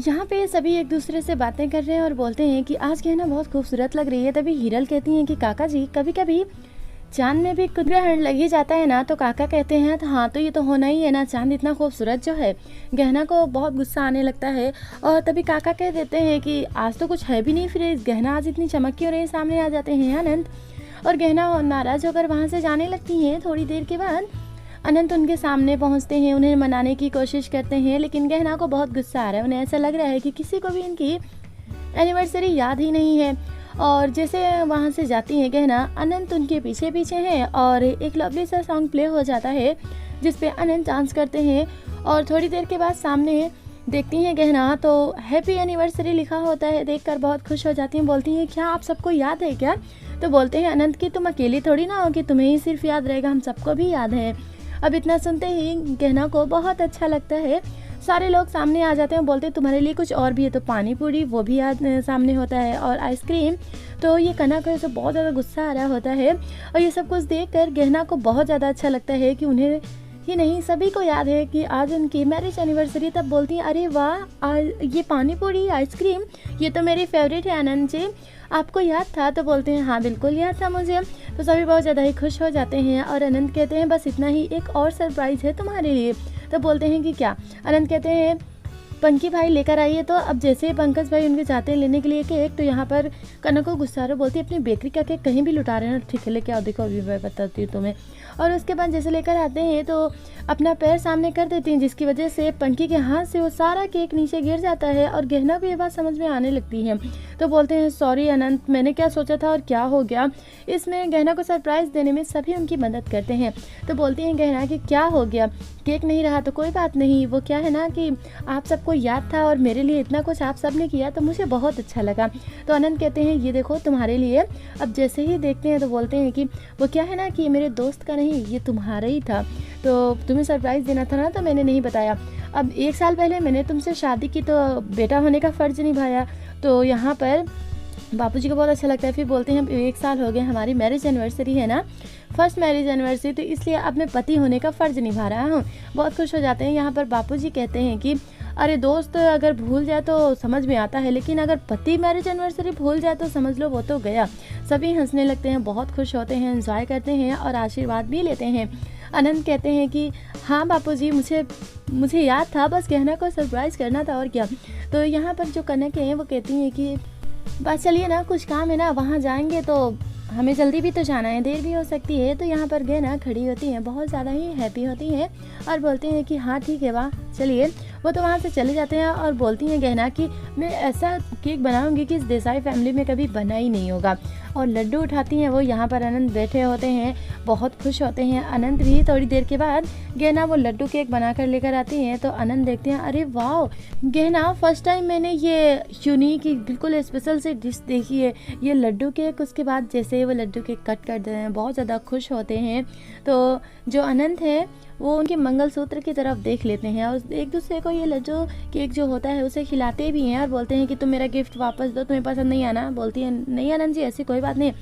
यहाँ पे सभी एक दूसरे से बातें कर रहे हैं और बोलते हैं कि आज गहना बहुत खूबसूरत लग रही है। तभी हिरल कहती हैं कि काका जी, कभी कभी चांद में भी कुछ ग्रहण लग ही जाता है ना। तो काका कहते हैं तो हाँ, तो ये तो होना ही है ना, चांद इतना खूबसूरत जो है। गहना को बहुत गुस्सा आने लगता है और तभी काका कह देते हैं कि आज तो कुछ है भी नहीं, फिर गहना आज इतनी चमक क्यों रही। सामने आ जाते हैं अनंत और गहना नाराज होकर वहाँ से जाने लगती हैं। थोड़ी देर के बाद अनंत उनके सामने पहुंचते हैं, उन्हें मनाने की कोशिश करते हैं, लेकिन गहना को बहुत गुस्सा आ रहा है। उन्हें ऐसा लग रहा है कि किसी को भी इनकी एनिवर्सरी याद ही नहीं है। और जैसे वहाँ से जाती है गहना, अनंत उनके पीछे पीछे हैं और एक लवली सा सॉन्ग प्ले हो जाता है जिस पे अनंत डांस करते हैं। और थोड़ी देर के बाद सामने देखती हैं गहना तो हैप्पी एनिवर्सरी लिखा होता है। देखकर बहुत खुश हो जाती हैं, बोलती हैं क्या आप सबको याद है क्या। तो बोलते हैं अनंत कि तुम अकेली थोड़ी ना हो कि तुम्हें ही सिर्फ याद रहेगा, हम सबको भी याद है। अब इतना सुनते ही गहना को बहुत अच्छा लगता है। सारे लोग सामने आ जाते हैं, बोलते हैं तुम्हारे लिए कुछ और भी है। तो पानी पूरी वो भी सामने होता है और आइसक्रीम। तो ये कनक है, उसे बहुत ज़्यादा गुस्सा आ रहा होता है और ये सब कुछ देखकर गहना को बहुत ज़्यादा अच्छा लगता है कि उन्हें ही नहीं सभी को याद है कि आज उनकी मैरिज एनिवर्सरी। तब बोलती हैं अरे वाह, ये पानी पूरी आइसक्रीम ये तो मेरी फेवरेट है आनंद जी, आपको याद था। तो बोलते हैं हाँ बिल्कुल याद था मुझे। तो सभी बहुत ज़्यादा ही खुश हो जाते हैं और अनंत कहते हैं बस इतना ही, एक और सरप्राइज़ है तुम्हारे लिए। तो बोलते हैं कि क्या। अनंत कहते हैं पंकी भाई लेकर आइए। तो अब जैसे ही पंकज भाई उनके जाते हैं लेने के लिए केक, तो यहाँ पर कनक को गुस्सा रहा, बोलती है अपनी बेकरी का केक कहीं भी लुटा रहे हैं ना, ठीक है लेके आओ, देखो अभी मैं बताती हूँ तुम्हें। और उसके बाद जैसे लेकर आते हैं तो अपना पैर सामने कर देती हैं, जिसकी वजह से पंकी के हाथ से वो सारा केक नीचे गिर जाता है और गहना भी ये बात समझ में आने लगती है। तो बोलते हैं सॉरी अनंत, मैंने क्या सोचा था और क्या हो गया। इसमें गहना को सरप्राइज़ देने में सभी उनकी मदद करते हैं। तो बोलती हैं गहना कि क्या हो गया, केक नहीं रहा तो कोई बात नहीं, वो क्या है ना कि आप सबको याद था और मेरे लिए इतना कुछ आप सब ने किया तो मुझे बहुत अच्छा लगा। तो अनंत कहते हैं ये देखो तुम्हारे लिए। अब जैसे ही देखते हैं तो बोलते हैं कि वो क्या है ना कि मेरे दोस्त का नहीं, ये तुम्हारा ही था, तो तुम्हें सरप्राइज़ देना था ना, तो मैंने नहीं बताया। अब 1 साल पहले मैंने तुमसे शादी की तो बेटा होने का फ़र्ज़ निभाया। तो यहाँ पर बापूजी को बहुत अच्छा लगता है। फिर बोलते हैं 1 साल हो गए, हमारी मैरिज एनिवर्सरी है ना, फर्स्ट मैरिज एनिवर्सरी, तो इसलिए अब मैं पति होने का फ़र्ज़ निभा रहा हूँ। बहुत खुश हो जाते हैं। यहाँ पर बापूजी कहते हैं कि अरे दोस्त अगर भूल जाए तो समझ में आता है, लेकिन अगर पति मैरिज एनिवर्सरी भूल जाए तो समझ लो वो तो गया। सभी हंसने लगते हैं, बहुत खुश होते हैं, एंजॉय करते हैं और आशीर्वाद भी लेते हैं। अनंत कहते हैं कि हाँ बापूजी, मुझे याद था, बस गहना को सरप्राइज़ करना था और क्या। तो यहाँ पर जो कनक हैं वो कहती हैं कि बस चलिए ना, कुछ काम है ना, वहाँ जाएंगे तो हमें जल्दी भी तो जाना है, देर भी हो सकती है। तो यहाँ पर गहना खड़ी होती हैं, बहुत ज़्यादा ही हैप्पी होती हैं और बोलते हैं कि हाँ ठीक है वाह चलिए। वो तो वहाँ से चले जाते हैं और बोलती हैं गहना कि मैं ऐसा केक बनाऊंगी कि इस देसाई फैमिली में कभी बना ही नहीं होगा। और लड्डू उठाती हैं वो, यहाँ पर अनंत बैठे होते हैं, बहुत खुश होते हैं अनंत भी। थोड़ी देर के बाद गहना वो लड्डू केक बना कर लेकर आती हैं। तो अनंत देखते हैं अरे वाह गहना, फर्स्ट टाइम मैंने ये यूनिक बिल्कुल स्पेशल सी डिश देखी है, ये लड्डू केक। उसके बाद जैसे वो लड्डू केक कट कर देते हैं, बहुत ज़्यादा खुश होते हैं। तो जो अनंत है वो उनके मंगलसूत्र की तरफ देख लेते हैं और एक दूसरे को ये लड्डू केक जो होता है उसे खिलाते भी हैं और बोलते हैं कि तुम मेरा गिफ्ट वापस दो, तुम्हें पसंद नहीं आना। बोलती है नहीं आनंद जी, ऐसी कोई बात नहीं,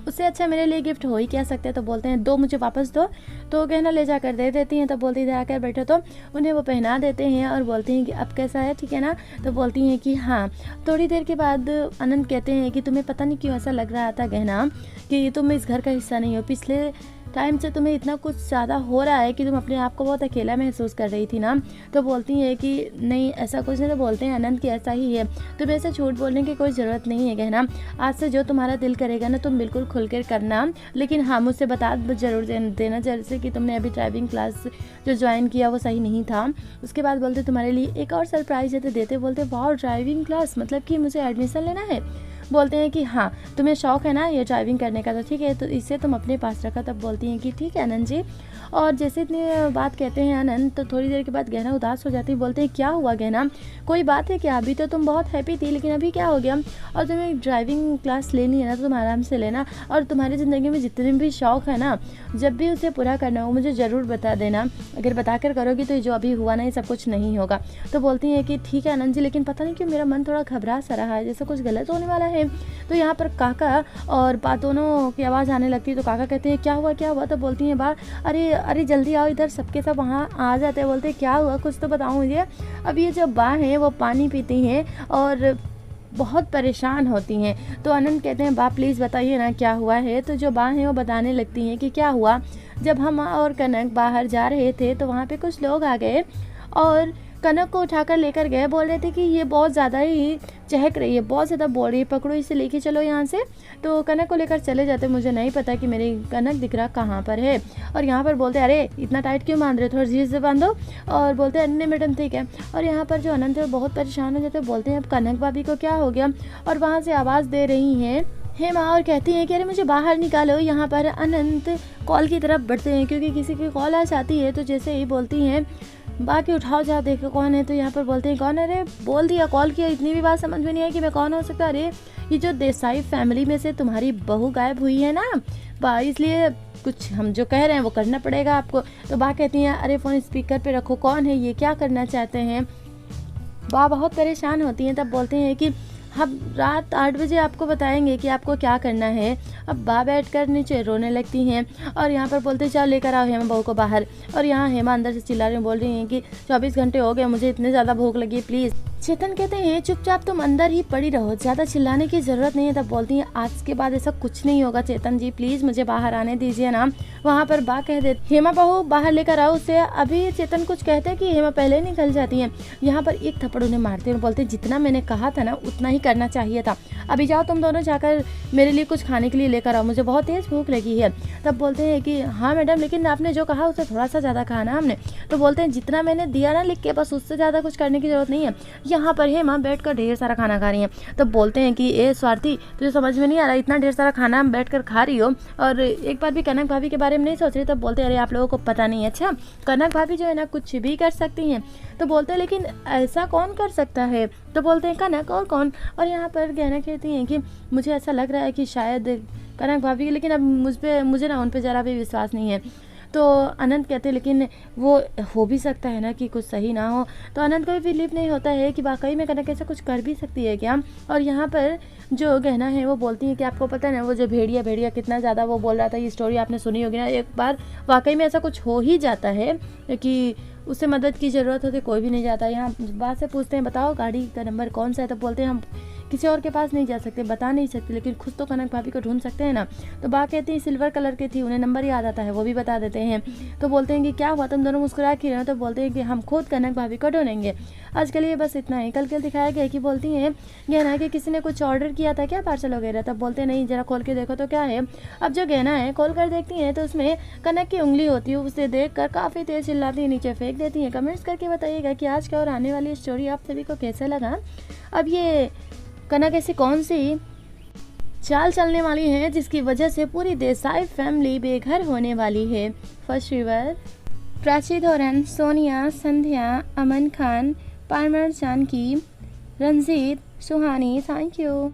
उससे अच्छा मेरे लिए गिफ्ट हो ही क्या सकता है। तो बोलते हैं दो, मुझे वापस दो। तो गहना ले जाकर दे देती हैं। तो बोलती है आकर बैठो। तो उन्हें वो पहना देते हैं और बोलती हैं कि अब कैसा है, ठीक है ना। तो बोलती हैं कि हाँ। थोड़ी देर के बाद अनंत कहते हैं कि तुम्हें पता नहीं क्यों ऐसा लग रहा था गहना कि तुम इस घर का हिस्सा नहीं हो, पिछले टाइम से तुम्हें इतना कुछ ज़्यादा हो रहा है कि तुम अपने आप को बहुत अकेला महसूस कर रही थी ना। तो बोलती है कि नहीं ऐसा कुछ नहीं। तो बोलते हैं अनंत कि ऐसा ही है, तुम्हें ऐसे झूठ बोलने की कोई ज़रूरत नहीं है गहना, आज से जो तुम्हारा दिल करेगा ना तुम बिल्कुल खुल कर करना, लेकिन हाँ मुझसे बता जरूर देना, जैसे कि तुमने अभी ड्राइविंग क्लास जो ज्वाइन किया वो सही नहीं था। उसके बाद बोलते तुम्हारे लिए एक और सरप्राइज़ है। तो देते बोलते वाह ड्राइविंग क्लास, मतलब कि मुझे एडमिशन लेना है। बोलते हैं कि हाँ तुम्हें शौक़ है ना ये ड्राइविंग करने का, तो ठीक है, तो इसे तुम अपने पास रखा। तब बोलती हैं कि ठीक है आनंद जी। और जैसे इतनी बात कहते हैं आनंद, तो थोड़ी देर के बाद गहना उदास हो जाती है। बोलते हैं क्या हुआ गहना, कोई बात है क्या, अभी तो तुम बहुत हैप्पी थी लेकिन अभी क्या हो गया। और तुम्हें ड्राइविंग क्लास लेनी है ना तो तुम आराम से लेना, और तुम्हारी ज़िंदगी में जितने भी शौक़ है ना जब भी उसे पूरा करना हो मुझे ज़रूर बता देना, अगर बता कर करोगी तो जो अभी हुआ ना ये सब कुछ नहीं होगा। तो बोलती हैं कि ठीक है आनंद जी, लेकिन पता नहीं क्यों मेरा मन थोड़ा घबरा सा रहा है, जैसे कुछ गलत होने वाला है। हैं तो यहाँ पर काका और बा दोनों की आवाज़ आने लगती है। तो काका कहते हैं क्या हुआ? तो बोलती हैं बा अरे जल्दी आओ इधर, सबके सब वहाँ आ जाते हैं। बोलते हैं क्या हुआ, कुछ तो बताओ मुझे। अब ये जो बा हैं वो पानी पीती हैं और बहुत परेशान होती हैं। तो अनंत कहते हैं बा प्लीज़ बताइए ना क्या हुआ है। तो जो बा हैं वो बताने लगती हैं कि क्या हुआ, जब हम और कनक बाहर जा रहे थे तो वहाँ पे कुछ लोग आ गए और कनक को उठाकर लेकर गए। बोल रहे थे कि ये बहुत ज़्यादा ही चहक रही है, बहुत ज़्यादा बोल रही है, पकड़ो इसे लेके चलो यहाँ से। तो कनक को लेकर चले जाते, मुझे नहीं पता कि मेरी कनक दिख रहा कहाँ पर है। और यहाँ पर बोलते अरे इतना टाइट क्यों बांध रहे हो, थोड़ा धीरे से बांधो। और बोलते हैं अन्य मैडम ठीक है। और यहाँ पर जो अनंत है बहुत परेशान हो जाते, बोलते हैं अब कनक भाभी को क्या हो गया। और वहाँ से आवाज़ दे रही हैं हेमा और कहती हैं कि अरे मुझे बाहर निकालो। यहाँ पर अनंत कॉल की तरफ बढ़ते हैं क्योंकि किसी की कॉल आ जाती है। तो जैसे ही बोलती हैं बाकी उठाओ जा देखो कौन है। तो यहाँ पर बोलते हैं कौन है, अरे बोल दिया कॉल किया, इतनी भी बात समझ में नहीं आई कि मैं कौन हो सकता। अरे ये जो देसाई फैमिली में से तुम्हारी बहू गायब हुई है ना, इसलिए कुछ हम जो कह रहे हैं वो करना पड़ेगा आपको। तो बा कहती हैं अरे फ़ोन स्पीकर पे रखो, कौन है ये, क्या करना चाहते हैं। बा बहुत परेशान होती हैं। तब बोलते हैं कि हम रात 8 बजे आपको बताएंगे कि आपको क्या करना है। अब बा बैठकर नीचे रोने लगती हैं और यहाँ पर बोलते चलो लेकर आओ हेमा बहू को बाहर। और यहाँ हेमा अंदर से चिल्ला रही बोल रही हैं कि 24 घंटे हो गए, मुझे इतने ज़्यादा भूख लगी है, प्लीज़। चेतन कहते हैं चुपचाप तुम अंदर ही पड़ी रहो, ज़्यादा चिल्लाने की ज़रूरत नहीं है। तब बोलती हैं आज के बाद ऐसा कुछ नहीं होगा चेतन जी, प्लीज़ मुझे बाहर आने दीजिए ना। वहाँ पर बा कह देती हेमा बहू बाहर लेकर आओ उसे। अभी चेतन कुछ कहते हैं कि हेमा पहले निकल जाती हैं। यहाँ पर एक थप्पड़ उन्हें मारते हैं, बोलते जितना मैंने कहा था ना उतना ही करना चाहिए था। अभी जाओ तुम दोनों जाकर मेरे लिए कुछ खाने के लिए लेकर आओ, मुझे बहुत तेज़ भूख लगी है। तब बोलते हैं कि हाँ मैडम, लेकिन आपने जो कहा उससे थोड़ा सा ज़्यादा कहा ना हमने। तो बोलते हैं जितना मैंने दिया ना लिख के, बस उससे ज़्यादा कुछ करने की ज़रूरत नहीं है। यहाँ पर हेमा बैठकर ढेर सारा खाना खा रही हैं। तब बोलते हैं कि ए स्वार्थी, तुझे समझ में नहीं आ रहा, इतना ढेर सारा खाना बैठकर खा रही हो और एक बार भी कनक भाभी के बारे में नहीं सोच रही। तब बोलते हैं अरे आप लोगों को पता नहीं है, अच्छा कनक भाभी जो है ना कुछ भी कर सकती हैं। तो बोलते हैं लेकिन ऐसा कौन कर सकता है। तो बोलते हैं कनक और कौन। और यहाँ पर गहना कहती हैं कि मुझे ऐसा लग रहा है कि शायद कनक भाभी, लेकिन अब मुझे ना उन पर ज़रा भी विश्वास नहीं है। तो अनंत कहते हैं लेकिन वो हो भी सकता है ना कि कुछ सही ना हो। तो अनंत को भी बिलीव नहीं होता है कि वाकई में कनक ऐसा कुछ कर भी सकती है क्या। और यहाँ पर जो गहना है वो बोलती है कि आपको पता है ना वो जो भेड़िया कितना ज़्यादा वो बोल रहा था, ये स्टोरी आपने सुनी होगी ना, एक बार वाकई में ऐसा कुछ हो ही जाता है कि उससे मदद की ज़रूरत होती, कोई भी नहीं जाता। यहाँ बात से पूछते हैं बताओ गाड़ी का नंबर कौन सा है। तो बोलते हैं हम किसी और के पास नहीं जा सकते, बता नहीं सकते, लेकिन खुद तो कनक भाभी को ढूंढ सकते हैं ना। तो बा कहती है सिल्वर कलर की थी, उन्हें नंबर याद आता है, वो भी बता देते हैं। तो बोलते हैं कि क्या हुआ, तुम दोनों मुस्कुरा क्यों रहे हो। तो बोलते हैं कि हम खुद कनक भाभी को ढूंढेंगे। आज के लिए बस इतना ही। कल दिखाया गया कि बोलती हैं गहना कि किसी ने कुछ ऑर्डर किया था क्या, पार्सल वगैरह। तब बोलते नहीं, जरा खोल के देखो तो क्या है। अब जो गहना है खोल कर देखती हैं तो उसमें कनक की उंगली होती है, उसे देख कर काफ़ी तेज़ चिल्लाती है, नीचे फेंक देती हैं। कमेंट्स करके बताइएगा कि आज का और आने वाली स्टोरी आप सभी को कैसा लगा। अब ये कनक ऐसी कौन सी चाल चलने वाली है जिसकी वजह से पूरी देसाई फैमिली बेघर होने वाली है। First viewer Prachi Dhoran, Sonia, Sandhya, Aman Khan, Parmar Janki, Ranjit, Suhani. Thank you.